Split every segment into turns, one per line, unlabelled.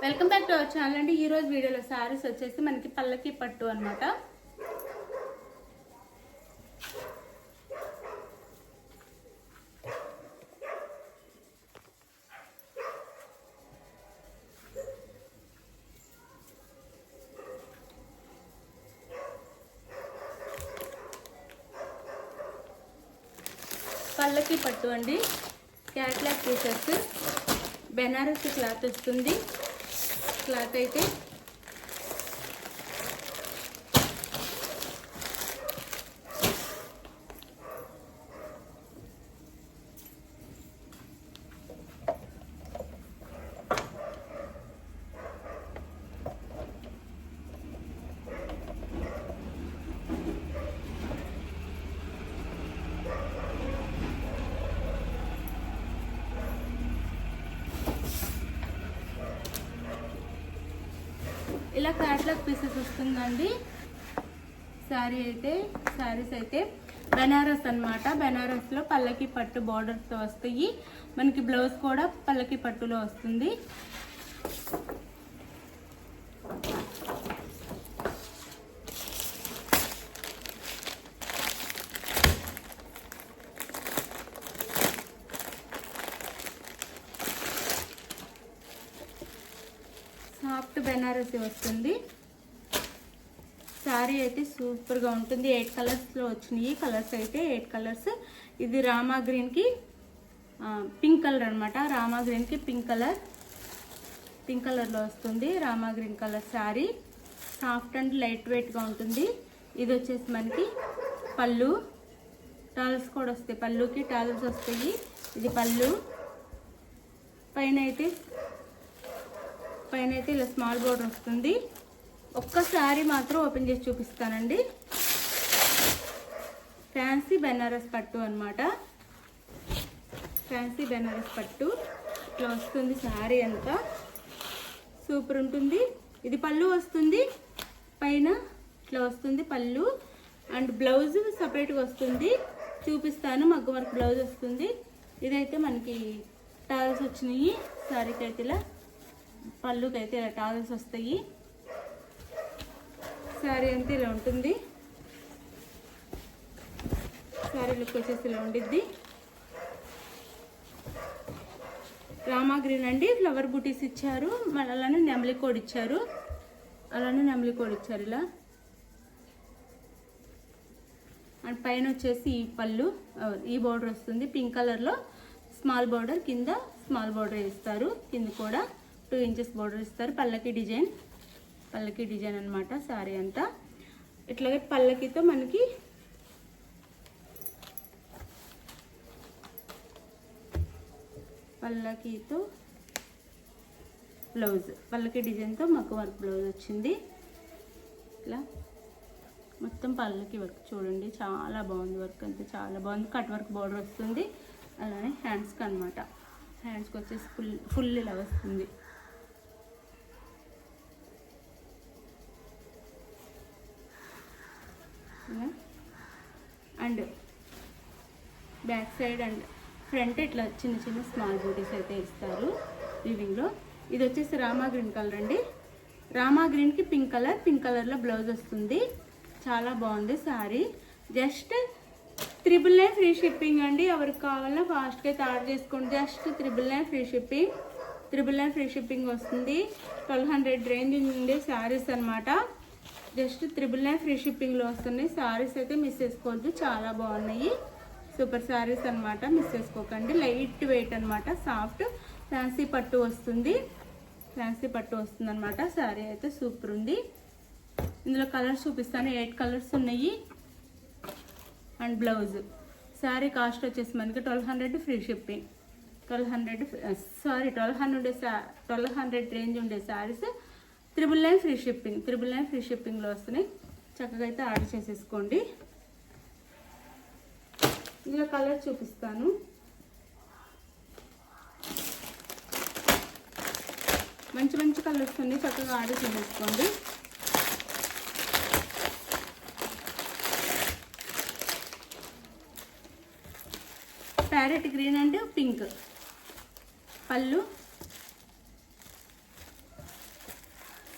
Welcome back to our channel అండి. ఈ రోజు వీడియోలో సారీస్ వచ్చేసి మనకి పల్లకి పట్టు అన్నమాట. పల్లకి పట్టు అండి, క్యాట్లాగ్ పీసెస్, బెనారస్ క్లాత్ వస్తుంది. క్లాత్ అయితే ఇలా క్యాట్లాగ్ పీసెస్ వస్తుందండి. శారీస్ అయితే బెనారస్ అన్నమాట. బెనారస్ లో పల్లకి పట్టు బార్డర్స్ తో వస్తాయి. మనకి బ్లౌజ్ కూడా పల్లకి పట్టులో వస్తుంది. సాఫ్ట్ బెనారసి వస్తుంది. శారీ అయితే సూపర్గా ఉంటుంది. 8 కలర్స్లో వచ్చినాయి. కలర్స్ అయితే 8 కలర్స్. ఇది రామా గ్రీన్కి పింక్ కలర్ అనమాట. రామా గ్రీన్కి పింక్ కలర్లో వస్తుంది. Rama green colour sari soft and light వెయిట్గా ఉంటుంది. ఇది వచ్చేసి మనకి పళ్ళు, టాల్స్ కూడా వస్తాయి. పళ్ళుకి టాల్స్ వస్తాయి. ఇది పళ్ళు. పైన అయితే ఇలా స్మాల్ బోర్డర్ వస్తుంది. ఒక్కసారి మాత్రం ఓపెన్ చేసి చూపిస్తానండి. ఫ్యాన్సీ బెనారస్ పట్టు అన్నమాట. ఫ్యాన్సీ బెనారస్ పట్టు ఇట్లా వస్తుంది. శారీ అంతా సూపర్ ఉంటుంది. ఇది పళ్ళు వస్తుంది. పైన ఇట్లా వస్తుంది పళ్ళు. అండ్ బ్లౌజ్ సపరేట్గా వస్తుంది. చూపిస్తాను. మగ్గ వర్క్ బ్లౌజ్ వస్తుంది. ఇదైతే మనకి టాల్స్ వచ్చినాయి. శారీకి అయితే ఇలా, పళ్ళుకి అయితే ఇలా టాల్స్ వస్తాయి. శారీ అంతా ఇలా ఉంటుంది. శారీ లుక్ వచ్చేసి ఇలా ఉండిద్ది. రామా గ్రీన్ అండి. ఫ్లవర్ బూటీస్ ఇచ్చారు. మళ్ళీ అలానే నెమలి కోడ్ ఇచ్చారు. ఇలా. అండ్ పైన వచ్చేసి ఈ పళ్ళు, ఈ బోర్డర్ వస్తుంది. పింక్ కలర్లో స్మాల్ బోర్డర్, కింద స్మాల్ బోర్డర్ ఇస్తారు. కింద కూడా 2 ఇంచెస్ బోర్డర్ ఇస్తారు. పల్లకి డిజైన్ అన్నమాట. శారీ అంతా ఇట్లాగే పల్లకితో మనకి బ్లౌజ్, పల్లకి డిజైన్తో మగ్గ వర్క్ బ్లౌజ్ వచ్చింది. ఇట్లా మొత్తం పల్లకి వర్క్ చూడండి, చాలా బాగుంది. వర్క్ అంతా చాలా బాగుంది. కట్ వర్క్ బోర్డర్ వస్తుంది. అలానే హ్యాండ్స్కి అనమాట. హ్యాండ్స్కి వచ్చేసి ఫుల్ ఇలా వస్తుంది. And back side and front ఇట్లా చిన్న స్మాల్ బూటీస్ అయితే ఇస్తారు వీవింగ్లో. ఇది వచ్చేసి రామా గ్రీన్ కలర్ అండి. రామా గ్రీన్కి పింక్ కలర్లో బ్లౌజ్ వస్తుంది. చాలా బాగుంది శారీ. జస్ట్ 999 ఫ్రీ షిప్పింగ్ అండి. ఎవరికి కావాలన్నా ఫాస్ట్గా అయితే ఆర్డర్ చేసుకోండి. Just 999 free shipping. 999 free shipping వస్తుంది. 1200 రేంజ్ ఉండే శారీస్ అనమాట. జస్ట్ 999 ఫ్రీ షిప్పింగ్లో వస్తున్నాయి. శారీస్ అయితే మిస్ చేసుకోవద్దు, చాలా బాగున్నాయి. సూపర్ శారీస్ అనమాట, మిస్ చేసుకోకండి. లైట్ వెయిట్ అనమాట. సాఫ్ట్ ఫ్యాన్సీ పట్టు వస్తుంది. అనమాట. శారీ అయితే సూపర్ ఉంది. ఇందులో కలర్స్ చూపిస్తాను. 8 కలర్స్ ఉన్నాయి. And blouse. శారీ కాస్ట్ వచ్చేసి మనకి 1200 ఫ్రీ షిప్పింగ్. 1200 రేంజ్ ఉండే శారీస్ 999 ఫ్రీ షిప్పింగ్. 999 ఫ్రీ షిప్పింగ్లో వస్తున్నాయి. చక్కగా అయితే ఆర్డర్ చేసేసుకోండి. ఇందులో కలర్ చూపిస్తాను. మంచి కలర్స్ ఉన్నాయి. చక్కగా ఆర్డర్ చేసేసుకోండి. ప్యారెట్ గ్రీన్ అండ్ పింక్ పళ్ళు,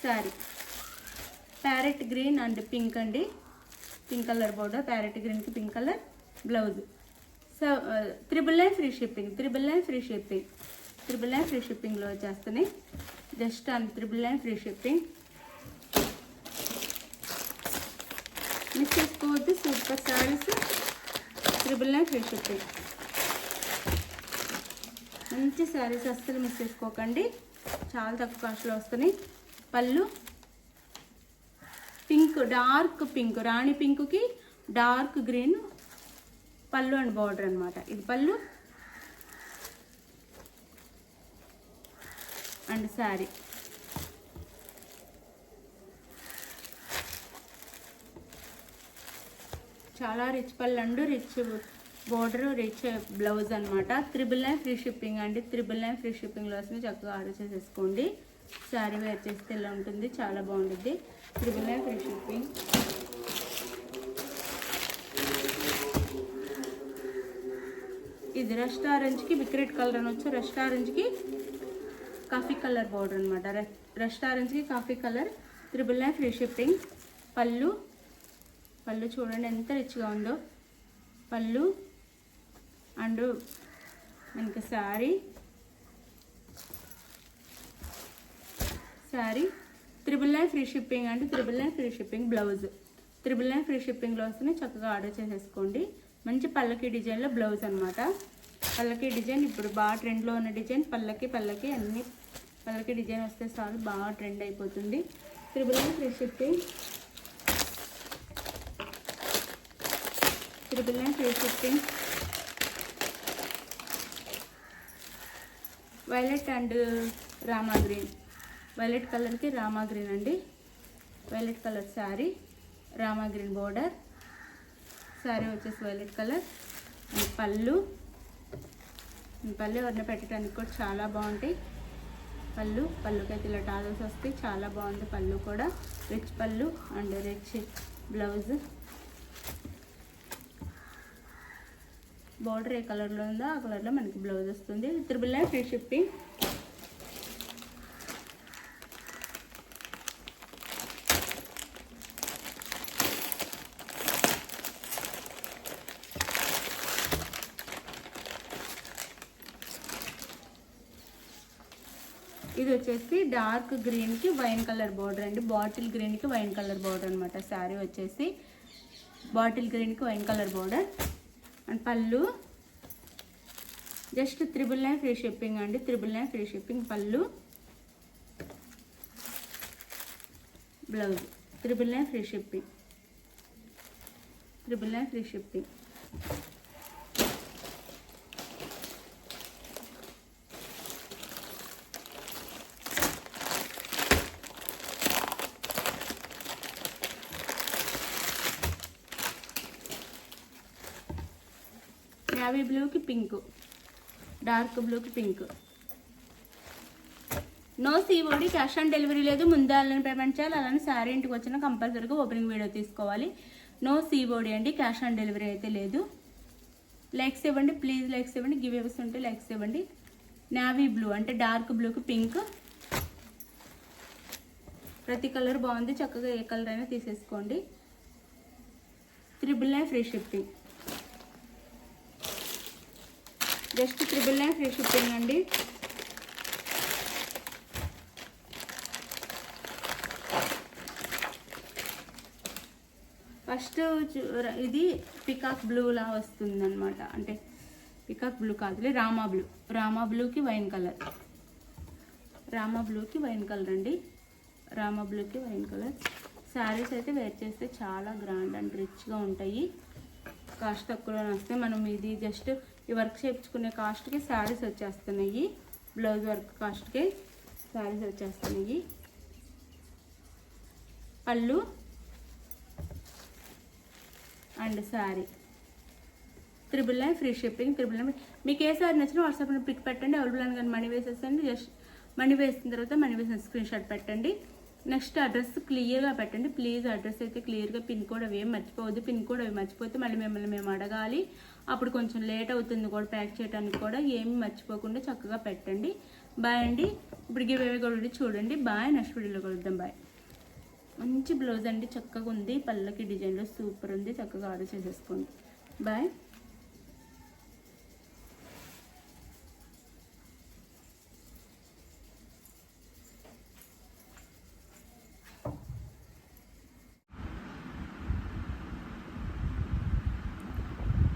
sari parrot green and pink అండి, పింక్ కలర్ బోర్డర్, ప్యారెట్ గ్రీన్కి pink colour blouse. So 999 free shipping, 999 free shipping, 999 free షిప్పింగ్లో వచ్చేస్తున్నాయి. Just and 999 free shipping. Miss చేసుకోవద్దు, సూపర్ శారీస్, 999 ఫ్రీ షిప్పింగ్. మంచి శారీస్ అస్సలు మిస్ చేసుకోకండి, చాలా తక్కువ కాస్ట్లో వస్తున్నాయి. పళ్ళు పింక్, డార్క్ పింక్, రాణి పింక్కి డార్క్ గ్రీన్ పళ్ళు అండ్ బార్డర్ అనమాట. ఇది పళ్ళు అండ్ శారీ. చాలా రిచ్ పళ్ళు and rich border, rich blouse అనమాట. 999 ఫ్రీ షిప్పింగ్ అండి, 999 ఫ్రీ షిప్పింగ్లో వస్తుంది. చక్కగా ఆర్డర్ చేసేసుకోండి. శారీ వేర్ చేస్తే ఇలా ఉంటుంది, చాలా బాగుంటుంది. 999 ఫ్రీ షిప్పింగ్. ఇది రస్ట్ ఆరెంజ్కి బిక్రెట్ కలర్ అనొచ్చు, రస్ట్ ఆరెంజ్కి కాఫీ కలర్ బోర్డర్ అనమాట. రస్ట్ ఆరెంజ్కి కాఫీ కలర్, 999 ఫ్రీ షిప్పింగ్. పళ్ళు చూడండి ఎంత రిచ్గా ఉందో, పళ్ళు అండ్ మనకి శారీ 999 ఫ్రీ షిప్పింగ్ అండి, 999 ఫ్రీ షిప్పింగ్. బ్లౌజ్ 999 ఫ్రీ షిప్పింగ్లో వస్తుంది. చక్కగా ఆర్డర్ చేసేసుకోండి. మంచి పల్లకి డిజైన్లో బ్లౌజ్ అనమాట. పల్లకి డిజైన్ ఇప్పుడు బాగా ట్రెండ్లో ఉన్న డిజైన్. పల్లకి అన్ని పల్లకి డిజైన్ వస్తే చాలు, బాగా ట్రెండ్ అయిపోతుంది. 999 free shipping, 999 free shipping. Violet and Rama green, violet కలర్కి రామా గ్రీన్ అండి, violet colour sari, Rama green border, sari వచ్చేసి వైలెట్ కలర్. పళ్ళు ఎవరిని పెట్టడానికి కూడా చాలా బాగుంటాయి. పళ్ళుకైతే ఇలా టాజల్స్ వస్తాయి, చాలా బాగుంది. పళ్ళు కూడా రిచ్ పళ్ళు అండ్ రిచ్ బ్లౌజ్. బార్డర్ ఏ కలర్లో ఉందో ఆ కలర్లో మనకి బ్లౌజ్ వస్తుంది. 999 ఫ్రీ షిప్పింగ్. ఇది వచ్చేసి డార్క్ గ్రీన్కి వైన్ కలర్ బోర్డర్ అండి, బాటిల్ గ్రీన్కి వైన్ కలర్ బోర్డర్ అనమాట. శారీ వచ్చేసి బాటిల్ గ్రీన్కి వైన్ కలర్ బోర్డర్ అండ్ పళ్ళు జస్ట్ 999 ఫ్రీ షిప్పింగ్ అండి, 999 ఫ్రీ షిప్పింగ్. పళ్ళు blouse 999 free shipping, 999 free shipping. Navy బ్లూకి పింక్, డార్క్ బ్లూకి pink. No COD, cash on delivery లేదు. ముందే ఆన్లైన్ పేమెంట్ చేయాలి. అలానే శారీ ఇంటికి వచ్చినా కంపల్సరీగా ఓపెనింగ్ వీడియో తీసుకోవాలి. నో COD అండి, క్యాష్ ఆన్ డెలివరీ అయితే లేదు. లైక్స్ ఇవ్వండి ప్లీజ్, లైక్స్ ఇవ్వండి. గివ్ అవేస్ ఉంటే లైక్స్ ఇవ్వండి. నేవీ బ్లూ అంటే డార్క్ బ్లూకి పింక్. ప్రతి కలర్ బాగుంది, చక్కగా ఏ కలర్ అయినా తీసేసుకోండి. 999 free shipping, just 999 free shipping అండి. ఫస్ట్ ఇది పికాక్ బ్లూలా వస్తుంది అనమాట, అంటే పికాక్ బ్లూ కాదులే, రామా బ్లూకి వైన్ కలర్, రామా బ్లూకి వైన్ కలర్ అండి, రామా బ్లూకి వైన్ కలర్. శారీస్ అయితే వేర్ చేస్తే చాలా గ్రాండ్ అండ్ రిచ్గా ఉంటాయి. కాస్ట్ తక్కువలో వస్తాయి. మనం ఇది జస్ట్ ఈ వర్క్ చేయించుకునే కాస్ట్కి శారీస్ వచ్చేస్తున్నాయి, బ్లౌజ్ వర్క్ కాస్ట్కి శారీస్ వచ్చేస్తున్నాయి. పళ్ళు అండ్ శారీ 999 ఫ్రీ షిప్పింగ్. 999 మీకు ఏ శారీ నచ్చినా వాట్సాప్లో పిక్ పెట్టండి, అవైలబుల్ అని కానీ మనీ వేసేసండి. జస్ట్ మనీ వేసిన తర్వాత మనీ వేసిన స్క్రీన్ షాట్ పెట్టండి. నెక్స్ట్ అడ్రస్ క్లియర్గా పెట్టండి ప్లీజ్. అడ్రస్ అయితే క్లియర్గా, పిన్ కోడ్ అవి ఏం మర్చిపోవద్దు. పిన్ కోడ్ అవి మర్చిపోతే మళ్ళీ మిమ్మల్ని మేము అడగాలి, అప్పుడు కొంచెం లేట్ అవుతుంది కూడా ప్యాక్ చేయడానికి కూడా. ఏమి మర్చిపోకుండా చక్కగా పెట్టండి. బాయ్ అండి. ఇప్పుడు గివ్ అవే కూడా చూడండి. బాయ్, నెక్స్ట్ వీడియోలో కలుద్దాం. బాయ్. మంచి బ్లౌజ్ అండి, చక్కగా ఉంది, పళ్ళకి డిజైన్లో సూపర్ ఉంది. చక్కగా ఆర్డర్ చేసేసుకోండి. బాయ్.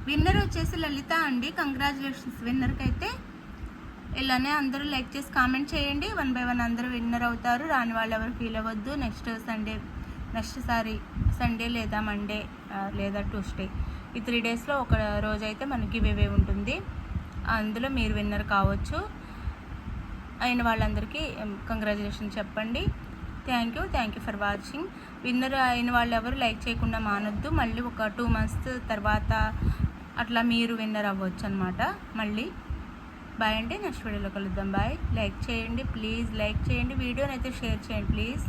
విన్నర్ వచ్చేసి లలిత అండి. కంగ్రాచులేషన్స్ విన్నర్కి అయితే. ఇలానే అందరూ లైక్ చేసి కామెంట్ చేయండి. 1 by 1 అందరూ విన్నర్ అవుతారు. రాని వాళ్ళు ఎవరు ఫీల్ అవ్వద్దు. నెక్స్ట్ సండే లేదా మండే లేదా ట్యూస్డే, ఈ 3 డేస్లో ఒక రోజు అయితే మనకి గివ్ ఉంటుంది. అందులో మీరు విన్నర్ కావచ్చు. అయిన వాళ్ళందరికీ కంగ్రాచులేషన్ చెప్పండి. Thank you for watching. Winner అయిన వాళ్ళు ఎవరు లైక్ చేయకుండా మానొద్దు. మళ్ళీ ఒక 2 months తర్వాత అట్లా మీరు విన్నర్ అవ్వచ్చు అనమాట. మళ్ళీ బాయ్ అండి. నెక్స్ట్ వీడియోలో కలుద్దాం. బాయ్. లైక్ చేయండి ప్లీజ్, లైక్ చేయండి, వీడియోని అయితే షేర్ చేయండి ప్లీజ్.